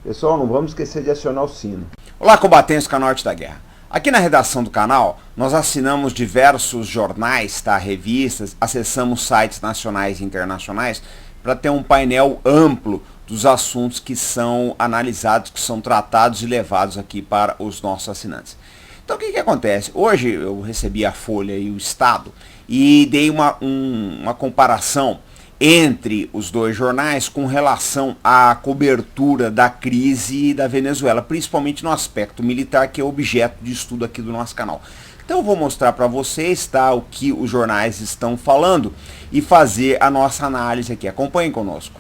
Pessoal, não vamos esquecer de acionar o sino. Olá, combatentes do Norte da Guerra. Aqui na redação do canal, nós assinamos diversos jornais, tá, revistas, acessamos sites nacionais e internacionais para ter um painel amplo dos assuntos que são analisados, que são tratados e levados aqui para os nossos assinantes. Então o que acontece? Hoje eu recebi a Folha e o Estado e dei uma comparação entre os dois jornais com relação à cobertura da crise da Venezuela, principalmente no aspecto militar, que é objeto de estudo aqui do nosso canal. Então eu vou mostrar para vocês, tá, o que os jornais estão falando e fazer a nossa análise aqui. Acompanhem conosco.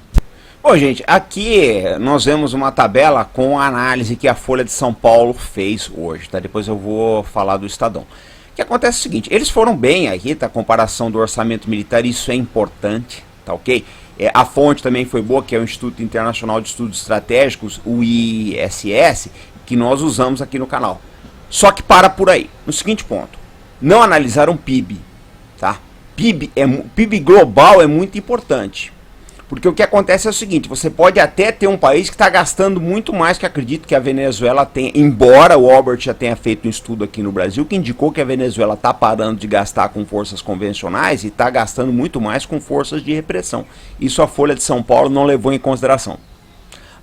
Bom, gente, aqui nós vemos uma tabela com a análise que a Folha de São Paulo fez hoje, tá? Depois eu vou falar do Estadão. O que acontece é o seguinte, eles foram bem aqui, tá? A comparação do orçamento militar, isso é importante. Tá, ok? A fonte também foi boa, que é o Instituto Internacional de Estudos Estratégicos, o ISS, que nós usamos aqui no canal. Só que para por aí, no seguinte ponto, não analisaram PIB, tá? PIB global é muito importante, porque o que acontece é o seguinte, você pode até ter um país que está gastando muito mais, que acredito que a Venezuela tem, embora o Albert já tenha feito um estudo aqui no Brasil, que indicou que a Venezuela está parando de gastar com forças convencionais e está gastando muito mais com forças de repressão. Isso a Folha de São Paulo não levou em consideração.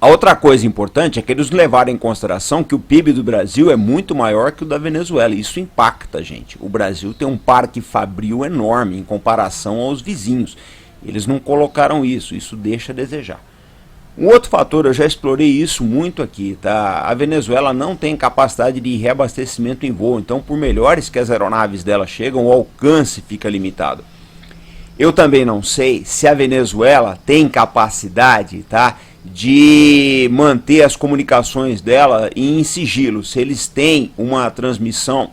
A outra coisa importante é que eles levaram em consideração que o PIB do Brasil é muito maior que o da Venezuela. Isso impacta, gente. O Brasil tem um parque fabril enorme em comparação aos vizinhos. Eles não colocaram isso deixa a desejar. Um outro fator, eu já explorei isso muito aqui, tá? A Venezuela não tem capacidade de reabastecimento em voo, então por melhores que as aeronaves dela chegam, o alcance fica limitado. Eu também não sei se a Venezuela tem capacidade, tá, de manter as comunicações dela em sigilo, se eles têm uma transmissão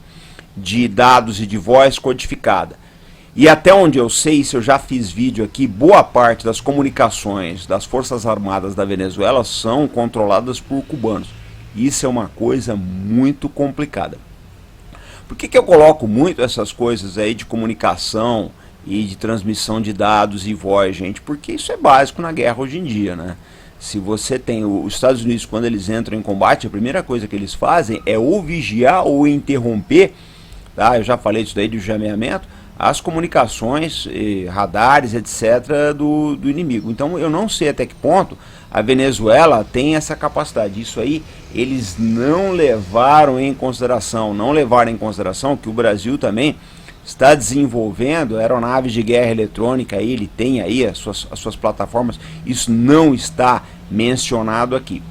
de dados e de voz codificada. E até onde eu sei, isso eu já fiz vídeo aqui, boa parte das comunicações das Forças Armadas da Venezuela são controladas por cubanos. Isso é uma coisa muito complicada. Por que eu coloco muito essas coisas aí de comunicação e de transmissão de dados e voz, gente? Porque isso é básico na guerra hoje em dia, né? Se você tem os Estados Unidos, quando eles entram em combate, a primeira coisa que eles fazem é ou vigiar ou interromper, tá? Eu já falei disso daí, do jameamento, as comunicações, radares, etc. do inimigo. Então eu não sei até que ponto a Venezuela tem essa capacidade. Isso aí eles não levaram em consideração. Não levaram em consideração que o Brasil também está desenvolvendo aeronaves de guerra eletrônica. Ele tem aí as suas plataformas. Isso não está mencionado aqui.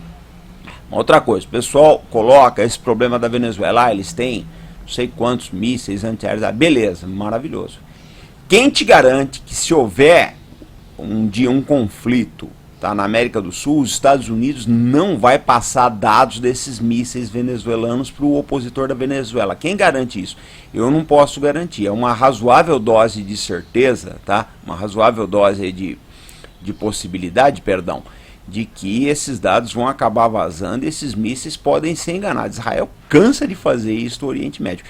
Uma outra coisa, o pessoal coloca esse problema da Venezuela. Eles têm não sei quantos mísseis antiaéreos, beleza, maravilhoso. Quem te garante que se houver um dia um conflito, tá, na América do Sul, os Estados Unidos não vai passar dados desses mísseis venezuelanos para o opositor da Venezuela? Quem garante isso? Eu não posso garantir. É uma razoável dose de certeza, tá? Uma razoável dose de possibilidade, perdão, de que esses dados vão acabar vazando e esses mísseis podem ser enganados. Israel cansa de fazer isso no Oriente Médio.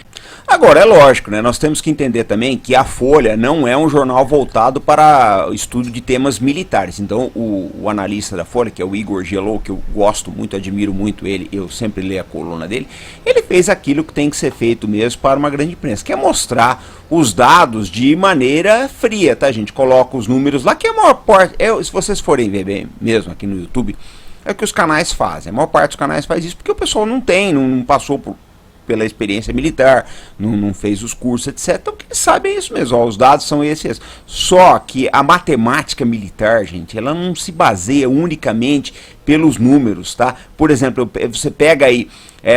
Agora, é lógico, né? Nós temos que entender também que a Folha não é um jornal voltado para estudo de temas militares. Então, o analista da Folha, que é o Igor Gelou, que eu gosto muito, admiro muito ele, eu sempre leio a coluna dele, ele fez aquilo que tem que ser feito mesmo para uma grande imprensa, que é mostrar os dados de maneira fria, tá, gente? Coloca os números lá, que a maior parte, se vocês forem ver bem mesmo aqui no YouTube, é o que os canais fazem. A maior parte dos canais faz isso porque o pessoal não passou pela experiência militar, não fez os cursos, etc. Então, eles sabem isso mesmo, ó, os dados são esses. Só que a matemática militar, gente, ela não se baseia unicamente pelos números, tá? Por exemplo, você pega aí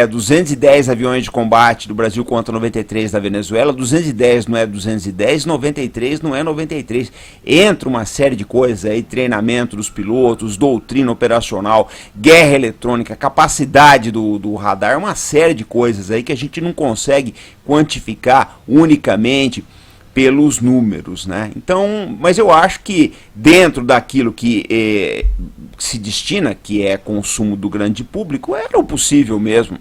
210 aviões de combate do Brasil contra 93 da Venezuela, 210 não é 210, 93 não é 93. Entra uma série de coisas aí, treinamento dos pilotos, doutrina operacional, guerra eletrônica, capacidade do radar, uma série de coisas aí que a gente não consegue quantificar unicamente pelos números, né? Então, mas eu acho que dentro daquilo que se destina, que é consumo do grande público, era o possível mesmo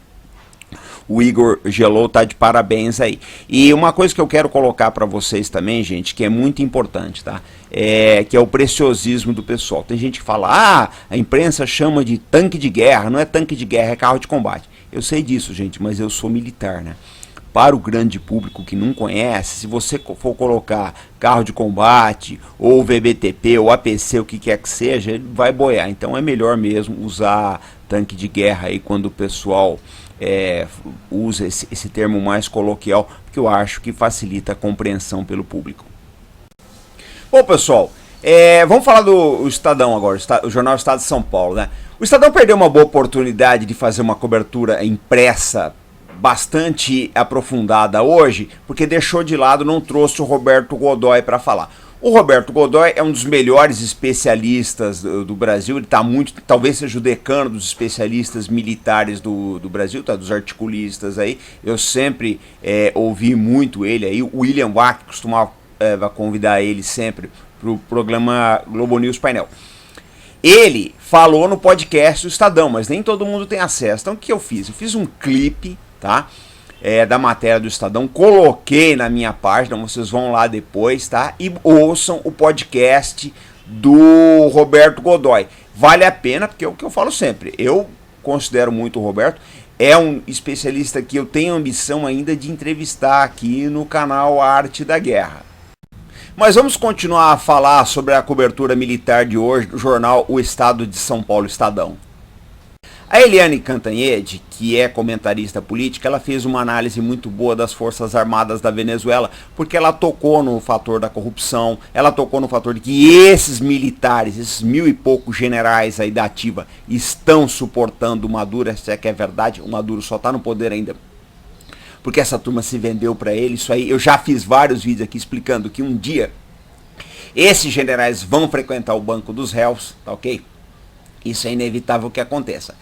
o Igor Gelou tá de parabéns aí. E uma coisa que eu quero colocar para vocês também, gente, que é muito importante, tá? Que é o preciosismo do pessoal. Tem gente que fala, a imprensa chama de tanque de guerra. Não é tanque de guerra, é carro de combate. Eu sei disso, gente, mas eu sou militar, né? Para o grande público que não conhece, se você for colocar carro de combate, ou VBTP, ou APC, o que quer que seja, ele vai boiar. Então é melhor mesmo usar tanque de guerra aí quando o pessoal usa esse termo mais coloquial, porque eu acho que facilita a compreensão pelo público. Bom, pessoal, vamos falar do Estadão agora, o Jornal Estado de São Paulo, né? O Estadão perdeu uma boa oportunidade de fazer uma cobertura impressa bastante aprofundada hoje, porque deixou de lado, não trouxe o Roberto Godoy para falar. O Roberto Godoy é um dos melhores especialistas do Brasil, ele está muito, talvez seja o decano dos especialistas militares do Brasil, tá, dos articulistas aí. Eu sempre ouvi muito ele aí, o William Wack costumava convidar ele sempre para o programa Globo News Painel. Ele falou no podcast do Estadão, mas nem todo mundo tem acesso. Então o que eu fiz? Eu fiz um clipe, tá? Da matéria do Estadão, coloquei na minha página, vocês vão lá depois, tá? E ouçam o podcast do Roberto Godoy. Vale a pena, porque é o que eu falo sempre. Eu considero muito o Roberto, é um especialista que eu tenho ambição ainda de entrevistar aqui no canal Arte da Guerra. Mas vamos continuar a falar sobre a cobertura militar de hoje do jornal O Estado de São Paulo, Estadão. A Eliane Cantanhede, que é comentarista política, ela fez uma análise muito boa das Forças Armadas da Venezuela, porque ela tocou no fator da corrupção, ela tocou no fator de que esses militares, esses 1000 e poucos generais aí da ativa, estão suportando o Maduro, se é que é verdade, o Maduro só está no poder ainda porque essa turma se vendeu para ele. Isso aí, eu já fiz vários vídeos aqui explicando que um dia esses generais vão frequentar o banco dos réus, tá ok? Isso é inevitável que aconteça.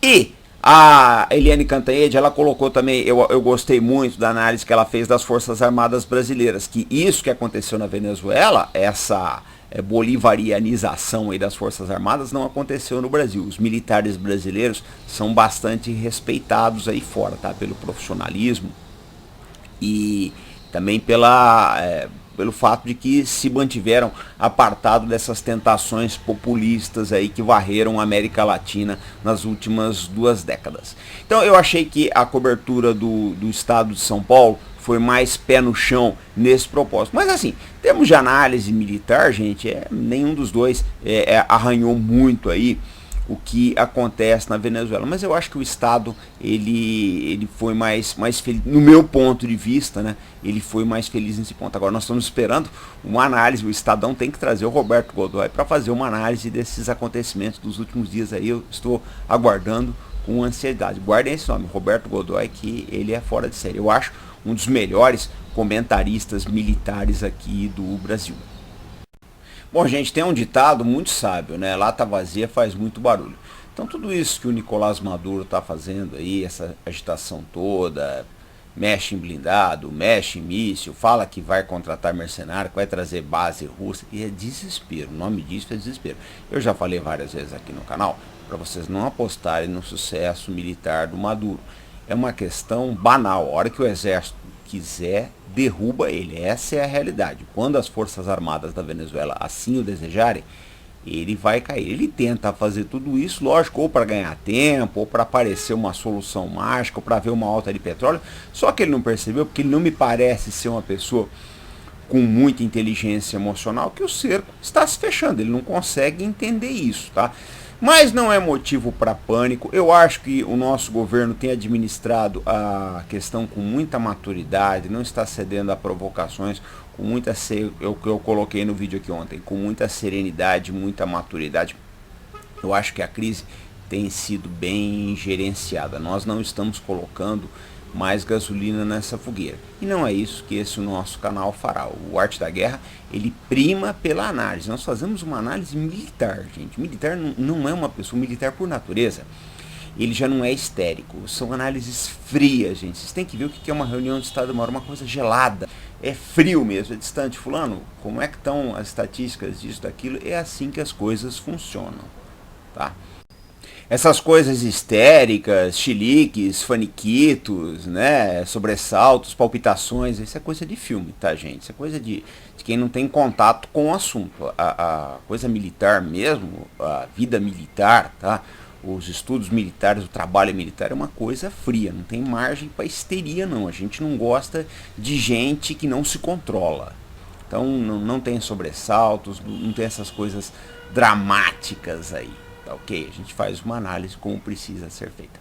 E a Eliane Cantanhede, ela colocou também, eu gostei muito da análise que ela fez das Forças Armadas brasileiras, que isso que aconteceu na Venezuela, essa bolivarianização aí das Forças Armadas não aconteceu no Brasil. Os militares brasileiros são bastante respeitados aí fora, tá? Pelo profissionalismo e também pelo fato de que se mantiveram apartado dessas tentações populistas aí que varreram a América Latina nas últimas 2 décadas. Então eu achei que a cobertura do Estado de São Paulo foi mais pé no chão nesse propósito. Mas assim, em termos de análise militar, gente, nenhum dos dois arranhou muito aí o que acontece na Venezuela. Mas eu acho que o Estado, ele foi mais feliz, no meu ponto de vista, né? Ele foi mais feliz nesse ponto. Agora nós estamos esperando uma análise, o Estadão tem que trazer o Roberto Godoy para fazer uma análise desses acontecimentos dos últimos dias aí. Eu estou aguardando com ansiedade. Guardem esse nome, Roberto Godoy, que ele é fora de série. Eu acho um dos melhores comentaristas militares aqui do Brasil. Bom, gente, tem um ditado muito sábio, né? Lata vazia faz muito barulho. Então tudo isso que o Nicolás Maduro está fazendo aí, essa agitação toda, mexe em blindado, mexe em míssil, fala que vai contratar mercenário, que vai trazer base russa, e é desespero, o nome disso é desespero. Eu já falei várias vezes aqui no canal, para vocês não apostarem no sucesso militar do Maduro. É uma questão banal, a hora que o exército quiser, derruba ele, essa é a realidade. Quando as Forças Armadas da Venezuela assim o desejarem, ele vai cair. Ele tenta fazer tudo isso, lógico, ou para ganhar tempo, ou para aparecer uma solução mágica, ou para ver uma alta de petróleo, só que ele não percebeu, porque ele não me parece ser uma pessoa com muita inteligência emocional, que o cerco está se fechando, ele não consegue entender isso, tá? Mas não é motivo para pânico. Eu acho que o nosso governo tem administrado a questão com muita maturidade, não está cedendo a provocações, com muita eu coloquei no vídeo aqui ontem, com muita serenidade, muita maturidade. Eu acho que a crise tem sido bem gerenciada. Nós não estamos colocando mais gasolina nessa fogueira. E não é isso que esse nosso canal fará. O Arte da Guerra, ele prima pela análise. Nós fazemos uma análise militar, gente. Militar não é uma pessoa, militar por natureza. Ele já não é histérico. São análises frias, gente. Vocês têm que ver o que é uma reunião de Estado-Maior, uma coisa gelada. É frio mesmo, é distante. Fulano, como é que estão as estatísticas disso, daquilo? É assim que as coisas funcionam, tá? Essas coisas histéricas, chiliques, faniquitos, né, sobressaltos, palpitações, isso é coisa de filme, tá, gente? Isso é coisa de quem não tem contato com o assunto. A coisa militar mesmo, a vida militar, tá? Os estudos militares, o trabalho militar é uma coisa fria, não tem margem para histeria não. A gente não gosta de gente que não se controla. Então não tem sobressaltos, não tem essas coisas dramáticas aí. Tá ok? A gente faz uma análise como precisa ser feita.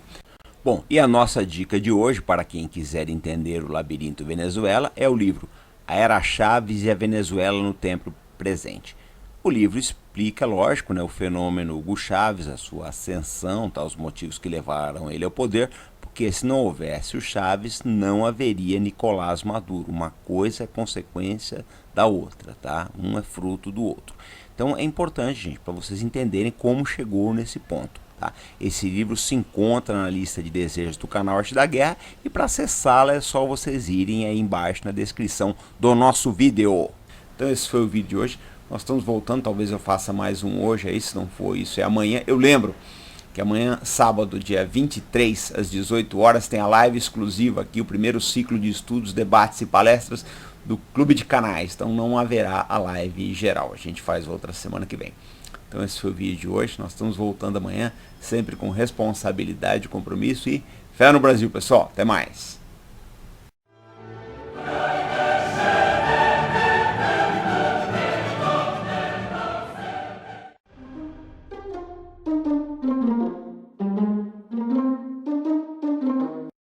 Bom, e a nossa dica de hoje, para quem quiser entender o labirinto Venezuela, é o livro A Era Chávez e a Venezuela no Tempo Presente. O livro explica, lógico, né, o fenômeno Hugo Chávez, a sua ascensão, tá, os motivos que levaram ele ao poder, porque se não houvesse o Chávez, não haveria Nicolás Maduro. Uma coisa é consequência da outra, tá? Um é fruto do outro. Então é importante, gente, para vocês entenderem como chegou nesse ponto. Tá? Esse livro se encontra na lista de desejos do canal Arte da Guerra e para acessá-la é só vocês irem aí embaixo na descrição do nosso vídeo. Então esse foi o vídeo de hoje. Nós estamos voltando, talvez eu faça mais um hoje aí, se não for isso é amanhã. Eu lembro que amanhã, sábado, dia 23, às 18 horas, tem a live exclusiva aqui, o primeiro ciclo de estudos, debates e palestras do Clube de Canais. Então não haverá a live geral, a gente faz outra semana que vem. Então esse foi o vídeo de hoje, nós estamos voltando amanhã, sempre com responsabilidade, compromisso e fé no Brasil, pessoal. Até mais!